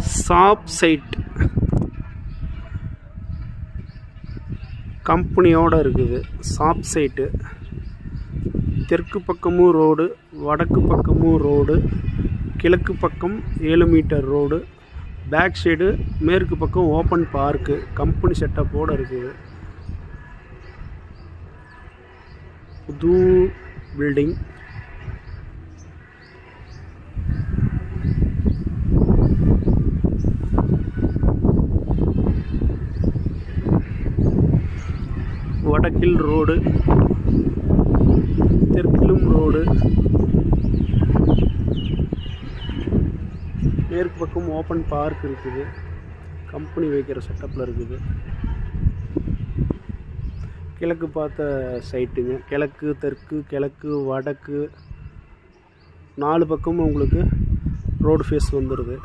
Shop side கம்பெனியோடு இருக்குது. Shop site தெற்கு பக்கமும் ரோடு, வடக்கு பக்கமும் ரோடு, கிழக்கு பக்கம் 7 மீட்டர் ரோடு, பேக் சைடு மேற்கு பக்கம் ஓப்பன் பார்க்கு கம்பெனி செட்டப்போடு இருக்குது. புது பில்டிங். வடக்கில் ரோடு, தெற்கிலும் ரோடு, மேற்கு பக்கம் ஓப்பன் பார்க் இருக்குது. கம்பெனி வைக்கிற செட்டப்பில் இருக்குது. கிழக்கு பார்த்த சைட்டுங்க. கிழக்கு, தெற்கு, கிழக்கு, வடக்கு 4 பக்கமும் உங்களுக்கு ரோடு ஃபேஸ் வந்துடுது.